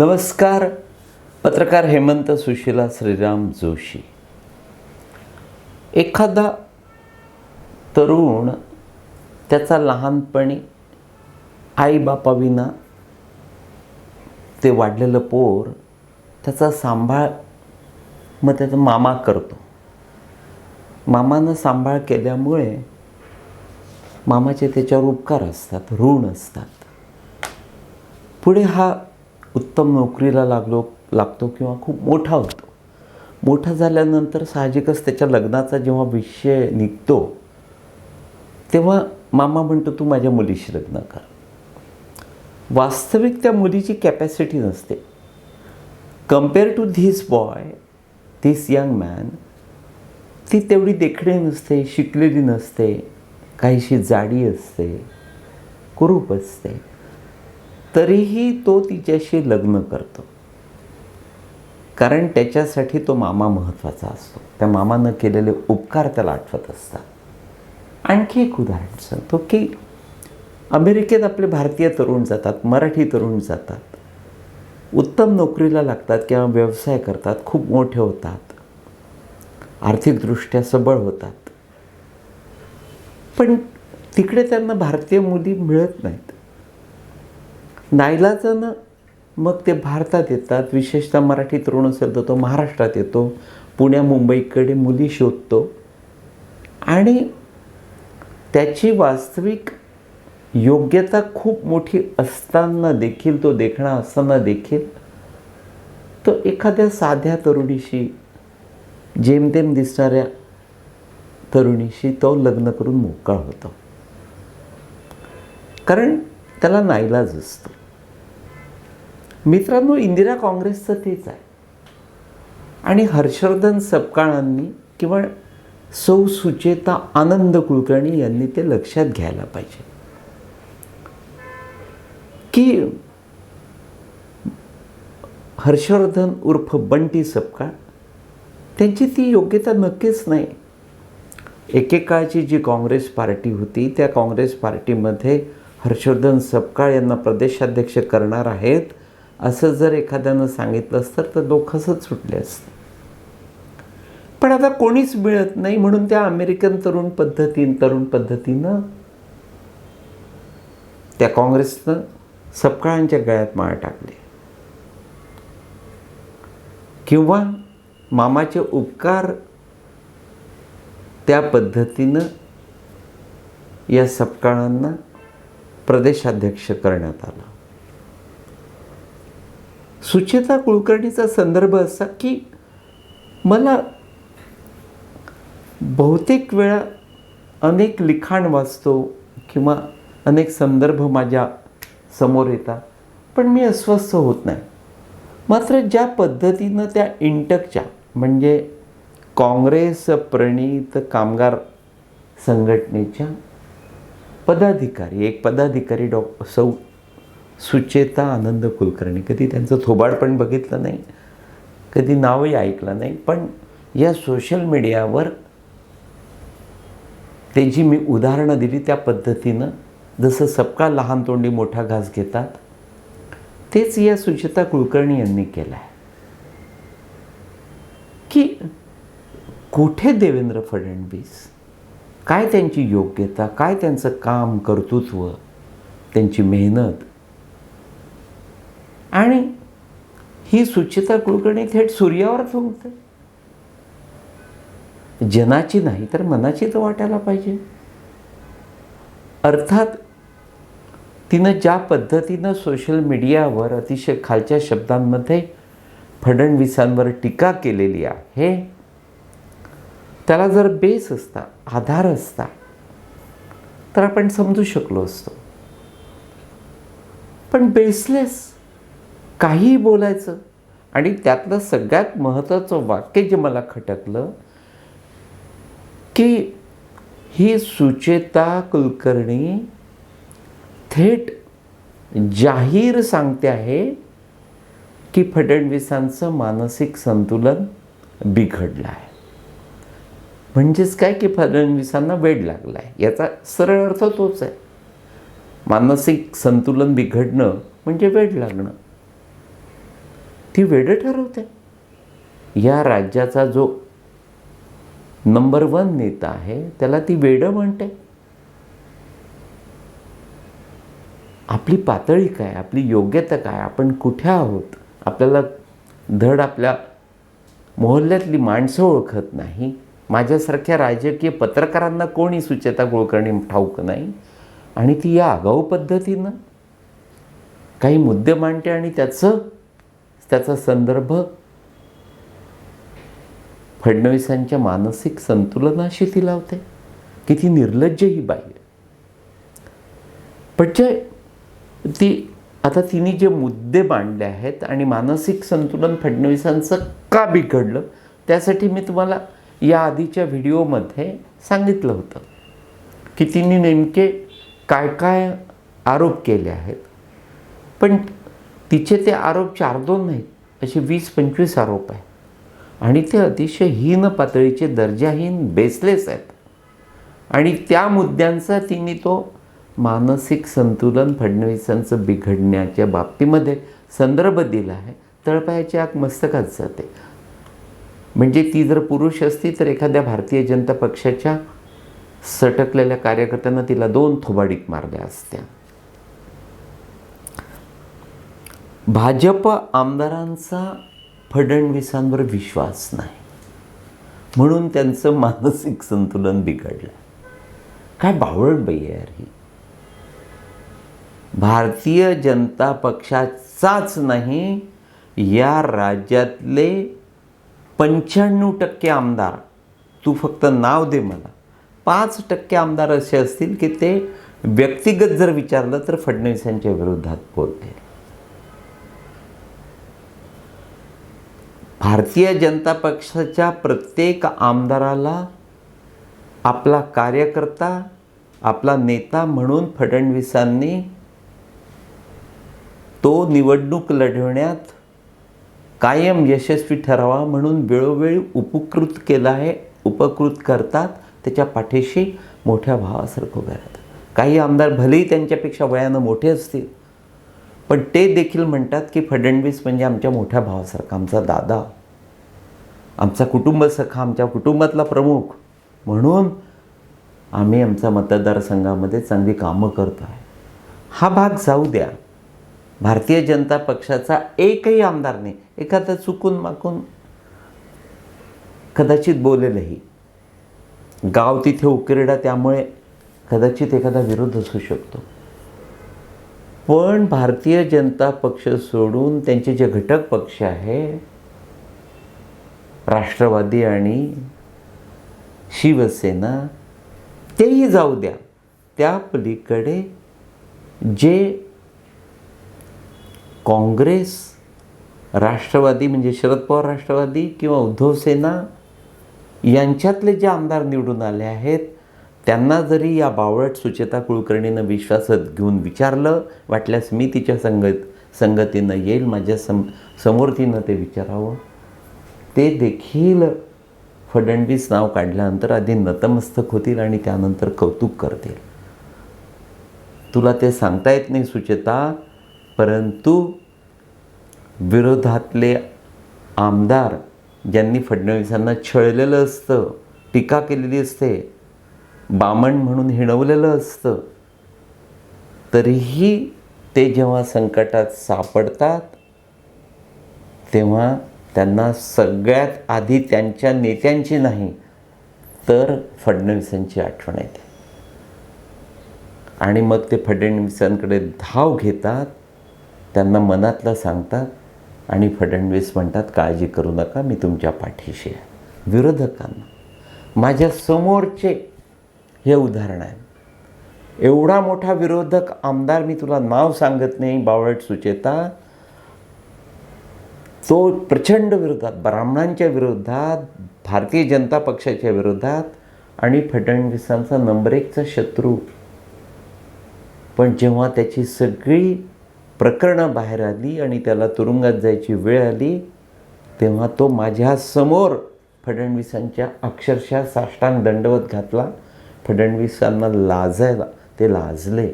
नमस्कार. पत्रकार हेमंत सुशीला श्रीराम जोशी. एखादा तरुण त्याचा लहानपणी आईबापाविना ते वाढलेलं पोर त्याचा सांभाळ मग त्याचा मामा करतो. मामानं सांभाळ केल्यामुळे मामाचे त्याच्यावर उपकार असतात, ऋण असतात. पुढे हा उत्तम नोकरीला लागतो किंवा खूप मोठा होतो. मोठा झाल्यानंतर साहजिकच त्याच्या लग्नाचा जेव्हा विषय निघतो तेव्हा मामा म्हणतो तू माझ्या मुलीशी लग्न कर. वास्तविक त्या मुलीची कॅपॅसिटी नसते. Compare to this boy, this young man, ती तेवढी देखणी नसते, शिकलेली नसते, काहीशी जाडी असते, कुरूप असते. तरीही तो तिच्याशी लग्न करतो, कारण त्याच्यासाठी तो मामा महत्त्वाचा असतो. त्या मामानं केलेले उपकार त्याला आठवत असतात. आणखी एक उदाहरण सांगतो की अमेरिकेत आपले भारतीय तरुण जातात, मराठी तरुण जातात, उत्तम नोकरीला लागतात किंवा व्यवसाय करतात, खूप मोठे होतात, आर्थिकदृष्ट्या सबळ होतात. पण तिकडे त्यांना भारतीय मुली मिळत नाहीत. नाईलाजानं मग ते भारतात येतात. विशेषतः मराठी तरुण असेल तर तो महाराष्ट्रात येतो, पुण्या मुंबईकडे मुली शोधतो आणि त्याची वास्तविक योग्यता खूप मोठी असताना देखील, तो देखणा असताना देखील तो एखाद्या साध्या तरुणीशी, जेमतेम दिसणाऱ्या तरुणीशी तो लग्न करून मोकळा होतो, कारण त्याला नाईलाज असतो. मित्रांनो, इंदिरा काँग्रेसचं तेच आहे. आणि हर्षवर्धन सपकाळांनी किंवा सौ सुचेता आनंद कुलकर्णी यांनी ते लक्षात घ्यायला पाहिजे की हर्षवर्धन उर्फ बंटी सपकाळ, त्यांची ती योग्यता नक्कीच नाही. एकेकाळची जी काँग्रेस पार्टी होती त्या काँग्रेस पार्टीमध्ये हर्षवर्धन सपकाळ यांना प्रदेशाध्यक्ष करणार आहेत असं जर एखाद्यानं सांगितलं असतं तर लोक हसत सुटले असते. पण आता कोणीच मिळत नाही म्हणून त्या अमेरिकन तरुण पद्धतीनं त्या काँग्रेसनं सपकाळांच्या गळ्यात माळ टाकली, किंवा मामाचे उपकार त्या पद्धतीनं या सपकाळांना प्रदेशाध्यक्ष करण्यात आला. सुचेता कुलकर्णीचा संदर्भ असा की मला बहुतेक वेळा अनेक लिखाण वाचतो किंवा अनेक संदर्भ माझ्या समोर येतात, पण मी अस्वस्थ होत नाही. मात्र ज्या पद्धतीनं त्या इंटकच्या म्हणजे काँग्रेस प्रणीत कामगार संघटनेच्या पदाधिकारी सौ सुचेता आनंद कुलकर्णी, कधी त्यांचं थोबाड पण बघितलं नाही, कधी नावही ऐकलं नाही, पण या सोशल मीडियावर ते जी मी उदाहरणं दिली त्या पद्धतीनं जसं सपकाळ लहान तोंडी मोठा घास घेतात, तेच या सुचेता कुलकर्णी यांनी केलं आहे. की कुठे देवेंद्र फडणवीस, काय त्यांची योग्यता, काय त्यांचं काम, कर्तृत्व, त्यांची मेहनत, आणि ही सुचेता कुलकर्णी थेट सूर्यावर थुंकते. जनाची नाही तर मनाची तर वाटायला पाहिजे. अर्थात तिनं ज्या पद्धतीनं सोशल मीडियावर अतिशय खालच्या शब्दांमध्ये फडणवीसांवर टीका केलेली आहे, त्याला जर बेस असता, आधार असता तर आपण समजू शकलो असतो. पण बेसलेस काहीही बोलायचं. आणि त्यातलं सगळ्यात महत्त्वाचं वाक्य जे मला खटकलं की ही सुचेता कुलकर्णी थेट जाहीर सांगते आहे की फडणवीसांचं मानसिक संतुलन बिघडलं आहे. म्हणजेच काय की फडणवीसांना वेड लागला आहे, याचा सरळ अर्थ तोच आहे. मानसिक संतुलन बिघडणं म्हणजे वेड लागणं. ती वेडं ठरवते. या राज्याचा जो नंबर 1 नेता आहे त्याला ती वेडं म्हणते. आपली पातळी काय, आपली योग्यता काय, आपण कुठे आहोत, आपल्याला धड आपल्या मोहल्ल्यातली माणसं ओळखत नाही. माझ्यासारख्या राजकीय पत्रकारांना कोणी सुचेता कुलकर्णी ठाऊक नाही. आणि ती या आगाऊ पद्धतीनं काही मुद्दे मांडते आणि त्याचा संदर्भ फडणवीसांच्या मानसिक संतुलनाशी ती लावते. किती निर्लज्ज ही बाई आहे. पण आता तिने जे मुद्दे मांडले आहेत आणि मानसिक संतुलन फडणवीसांचं का बिघडलं, त्यासाठी मी तुम्हाला या आधीच्या व्हिडिओमध्ये सांगितलं होतं की तिने नेमके काय काय आरोप केले आहेत. पण तिचे ते आरोप 4-2 नाहीत, असे 20-25 आरोप आहेत. आणि ते अतिशय हीन पातळीचे, दर्जाहीन, बेसलेस आहेत. आणि त्या मुद्द्यांचा तिने तो मानसिक संतुलन फडणवीसांचं बिघडण्याच्या बाबतीमध्ये संदर्भ दिला आहे. तळपायाच्या आग मस्तकात जाते. म्हणजे ती जर पुरुष असती तर एखाद्या भारतीय जनता पक्षाच्या सटकलेल्या कार्यकर्त्यांना तिला 2 थोबाडीत मारल्या असत्या. भाजप आमदारांचा फडणवीसांवर विश्वास नाही म्हणून त्यांचं मानसिक संतुलन बिघडलं. काय बावळट बाई आहे यार ही. भारतीय जनता पक्षाचाच नाही, या राज्यातले 95% आमदार, तू फक्त नाव दे मला, 5% आमदार असे असतील की ते व्यक्तिगत जर विचारलं तर फडणवीसांच्या विरोधात बोलतील. भारतीय जनता पक्षाच्या प्रत्येक आमदाराला आपला कार्यकर्ता, आपला नेता म्हणून फडणवीसांनी तो निवडणूक लढवण्यात कायम यशस्वी ठरावा म्हणून वेळोवेळी उपकृत केला आहे. उपकृत करतात, त्याच्या पाठीशी मोठ्या भावासारखं उभं राहतात. काही आमदार भलेही त्यांच्यापेक्षा वयानं मोठे असतील, पण ते देखील म्हणतात की फडणवीस म्हणजे आमच्या मोठ्या भावासारखा, आमचा दादा, आमचा कुटुंब सखा, आमच्या कुटुंबातला प्रमुख, म्हणून आम्ही आमच्या मतदारसंघामध्ये चांगली कामं करतो आहे. हा भाग जाऊ द्या. भारतीय जनता पक्षाचा एकही आमदार नाही, एखादा चुकून माकून कदाचित बोलेलही, गाव तिथे उकिरडा, त्यामुळे कदाचित एखादा विरोध असू शकतो. पण भारतीय जनता पक्ष सोडून त्यांचे जे घटक पक्ष आहे, राष्ट्रवादी आणि शिवसेना, तेही जाऊ द्या. त्या पलीकडे जे काँग्रेस, राष्ट्रवादी म्हणजे शरद पवार राष्ट्रवादी किंवा उद्धव सेना यांच्यातले जे आमदार निवडून आले आहेत, त्यांना जरी या बावळट सुचेता कुलकर्णीनं विश्वासात घेऊन विचारलं, वाटल्यास मी तिच्या संगतीनं येईल, माझ्या समोर तिनं ते विचारावं, ते देखील फडणवीस नाव काढल्यानंतर आधी नतमस्तक होतील आणि त्यानंतर कौतुक करतील. तुला ते सांगता येत नाही सुचेता, परंतु विरोधातले आमदार ज्यांनी फडणवीसांना छळलेलं असतं, टीका केलेली असते, बामण म्हणून हिणवलेलं असतं, तरीही ते जेव्हा संकटात सापडतात तेव्हा त्यांना सगळ्यात आधी त्यांच्या नेत्यांची नाही तर फडणवीसांची आठवण येते. आणि मग ते फडणवीसांकडे धाव घेतात, त्यांना मनातलं सांगतात आणि फडणवीस म्हणतात काळजी करू नका, मी तुमच्या पाठीशी आहे. विरोधकांना, माझ्या समोरचे हे उदाहरण आहे. एवढा मोठा विरोधक आमदार, मी तुला नाव सांगत नाही बावळट सुचेता, तो प्रचंड विरोधात, ब्राह्मणांच्या विरोधात, भारतीय जनता पक्षाच्या विरोधात आणि फडणवीसांचा नंबर 1चा शत्रू. पण जेव्हा त्याची सगळी प्रकरणं बाहेर आली आणि त्याला तुरुंगात जायची वेळ आली, तेव्हा तो माझ्या समोर फडणवीसांच्या अक्षरशः साष्टांग दंडवत घातला. फडणवीसांना लाजायला ते लाजले,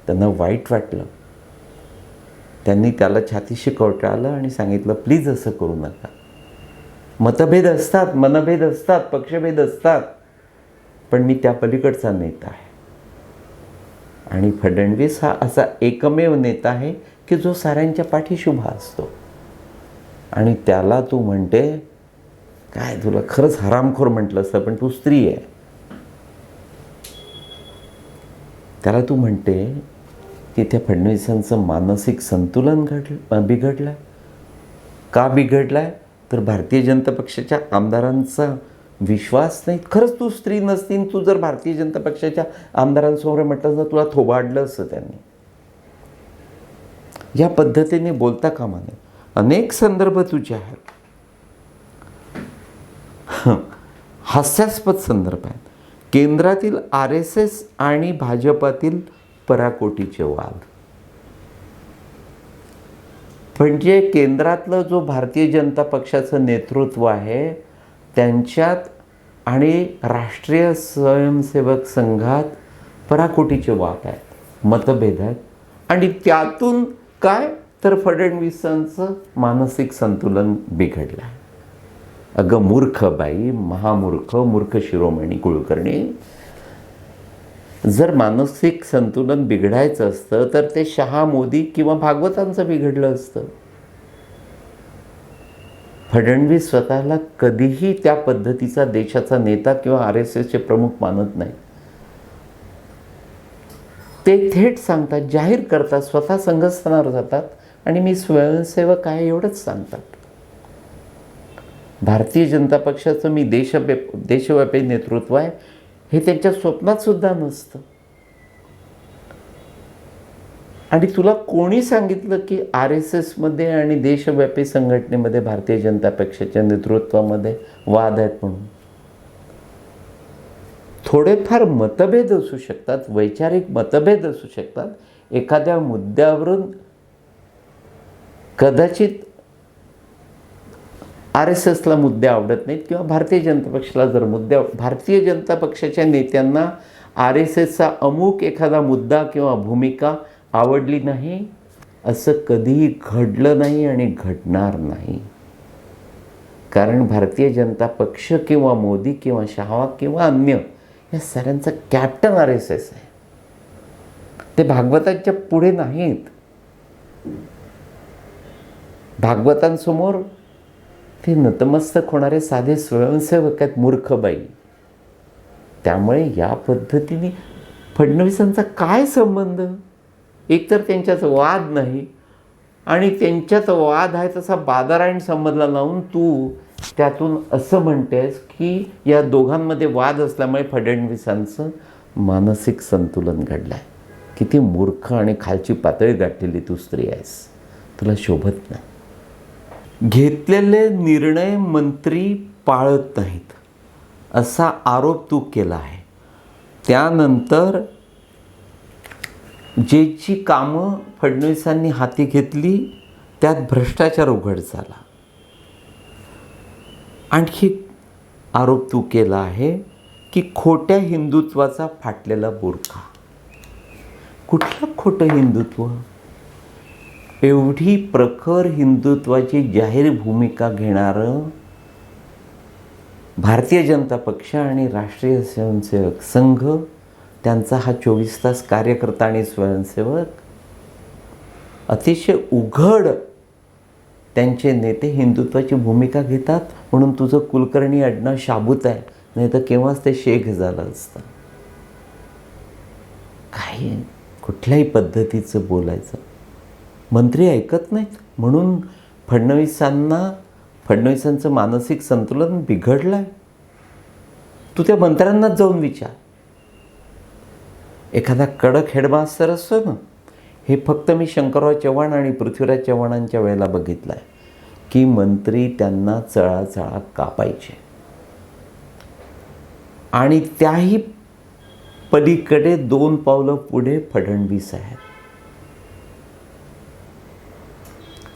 त्यांना वाईट वाटलं. त्यांनी त्याला छातीशी कवटाळलं आणि सांगितलं, प्लीज असं करू नका. मतभेद असतात, मनभेद असतात, पक्षभेद असतात, पण मी त्या पलीकडचा नेता आहे. आणि फडणवीस हा असा एकमेव नेता आहे की जो साऱ्यांच्या पाठीशी उभा असतो. आणि त्याला तू म्हणते, काय तुला खरंच हरामखोर म्हटलं असतं, पण तू स्त्री आहे. त्याला तू म्हणते की त्या फडणवीसांचं मानसिक संतुलन बिघडलं. का बिघडलाय? तर भारतीय जनता पक्षाच्या आमदारांचा विश्वास नाही. खरंच तू स्त्री नसती, तू जर भारतीय जनता पक्षाच्या आमदारांसमोर म्हटलं तर तुला थोबाडलं असतं त्यांनी. या पद्धतीने बोलता कामा नये. अनेक संदर्भ तुझे आहेत, हास्यास्पद संदर्भ आहेत. केंद्रातील RSS आणि भाजपातील पराकोटीचे वाद. म्हणजे केंद्रातलं जो भारतीय जनता पक्षाचं नेतृत्व आहे त्यांच्यात आणि राष्ट्रीय स्वयंसेवक संघात पराकोटीचे वाद आहेत, मतभेद आहेत. आणि त्यातून काय, तर फडणवीसांचं मानसिक संतुलन बिघडलं आहे. अगं मूर्ख बाई, महामूर्ख, मूर्ख शिरोमणी कुलकर्णी. जर मानसिक संतुलन बिघडायचं असतं तर ते शहा, मोदी किंवा भागवतांचं बिघडलं असतं. फडणवीस स्वतःला कधीही त्या पद्धतीचा देशाचा नेता किंवा RSSचे प्रमुख मानत नाही. ते थेट सांगतात, जाहीर करतात, स्वतः संघस्थानावर जातात आणि मी स्वयंसेवक आहे एवढंच सांगतात. भारतीय जनता पक्षाचं मी देशव्यापी नेतृत्व आहे हे त्यांच्या स्वप्नात सुद्धा नसतं. आणि तुला कोणी सांगितलं की RSSमध्ये आणि देशव्यापी संघटनेमध्ये भारतीय जनता पक्षाच्या नेतृत्वामध्ये वाद आहेत म्हणून? थोडेफार मतभेद असू शकतात, वैचारिक मतभेद असू शकतात. एखाद्या मुद्द्यावरून कदाचित RSSला मुद्दे आवडत नाहीत किंवा भारतीय जनता पक्षाला जर भारतीय जनता पक्षाच्या नेत्यांना RSSचा अमुक एखादा मुद्दा किंवा भूमिका आवडली नाही, असं कधीही घडलं नाही आणि घडणार नाही. कारण भारतीय जनता पक्ष किंवा मोदी किंवा शहा किंवा अन्य या साऱ्यांचा कॅप्टन RSS आहे. ते भागवतांच्या पुढे नाहीत. भागवतांसमोर ते नतमस्तक होणारे साधे स्वयंसेवक आहेत, मूर्ख बाई. त्यामुळे या पद्धतीने फडणवीसांचा काय संबंध? एकतर त्यांच्यात वाद नाही आणि त्यांच्यात वाद आहे तसा बादरायण संबंधला लावून तू त्यातून असं म्हणतेस की या दोघांमध्ये वाद असल्यामुळे फडणवीसांचं मानसिक संतुलन घडलं आहे. किती मूर्ख आणि खालची पातळी गाठलेली तू स्त्री आहेस, तुला शोभत नाही. घेतलेले निर्णय मंत्री पाळत नाहीत असा आरोप तू केला आहे. त्यानंतर जी कामं फडणवीसांनी हाती घेतली त्यात भ्रष्टाचार उघड झाला. आणखी आरोप तू केला आहे की खोट्या हिंदुत्वाचा फाटलेला बुरखा. कुठलं खोटं हिंदुत्व? एवढी प्रखर हिंदुत्वाची जाहीर भूमिका घेणारं भारतीय जनता पक्ष आणि राष्ट्रीय स्वयंसेवक संघ, त्यांचा हा 24 तास कार्यकर्ता आणि स्वयंसेवक, अतिशय उघड त्यांचे नेते हिंदुत्वाची भूमिका घेतात. म्हणून तुझं कुलकर्णी आडनाव शाबूत आहे, नाही तर केव्हाच ते शेख झालं असतं. काही कुठल्याही पद्धतीचं बोलायचं. मंत्री ऐकत नाहीत म्हणून फडणवीसांचं मानसिक संतुलन बिघडलं आहे. तू त्या मंत्र्यांनाच जाऊन विचार. एखादा कडक हेडमास्टर असतो ना, हे फक्त मी शंकरराव चव्हाण आणि पृथ्वीराज चव्हाणांच्या वेळेला बघितलं आहे की मंत्री त्यांना चळाचळा कापायचे. आणि त्याही पलीकडे 2 पावलं पुढे फडणवीस आहेत.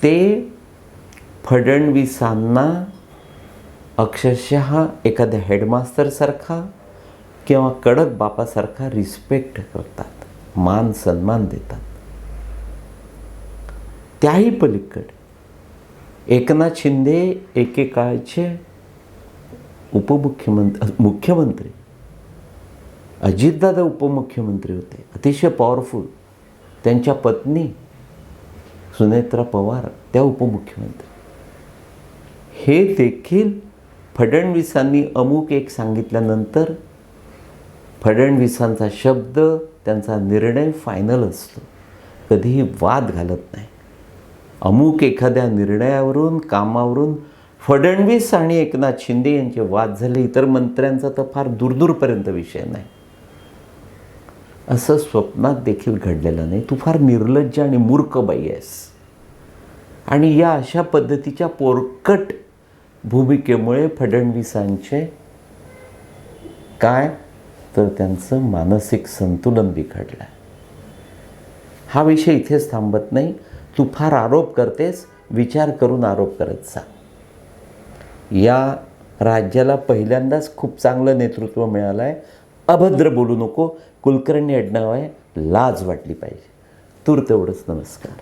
ते फडणवीसांना अक्षरशः एखाद्या हेडमास्टरसारखा किंवा कडक बापासारखा रिस्पेक्ट करतात, मान सन्मान देतात. त्याही पलीकडे एकनाथ शिंदे एकेकाळचे मुख्यमंत्री, अजितदादा उपमुख्यमंत्री होते, अतिशय पॉवरफुल. त्यांच्या पत्नी सुनेत्रा पवार त्या उपमुख्यमंत्री. हे देखील फडणवीसांनी अमुक एक सांगितल्यानंतर फडणवीसांचा शब्द, त्यांचा निर्णय फायनल असतो. कधीही वाद घालत नाही. अमुक एखाद्या निर्णयावरून, कामावरून फडणवीस आणि एकनाथ शिंदे यांचे वाद झाले. इतर मंत्र्यांचा तर फार दूरदूरपर्यंत विषय नाही. असं स्वप्नात देखील घडलेलं नाही. तू फार निर्लज्ज आणि मूर्ख बाई आहेस. आणि या अशा पद्धतीच्या पोरकट भूमिकेमुळे फडणवीसांचे काय तर त्यांचं मानसिक संतुलन बिघडलं. हा विषय इथेच थांबत नाही. तू फार आरोप करतेस, विचार करून आरोप करत जा. या राज्याला पहिल्यांदाच खूप चांगलं नेतृत्व मिळालं आहे. अभद्र बोलू नको. कुलकर्णी आडनाव आहे, लाज वाटली पाहिजे. तूर्त एवढंच. नमस्कार.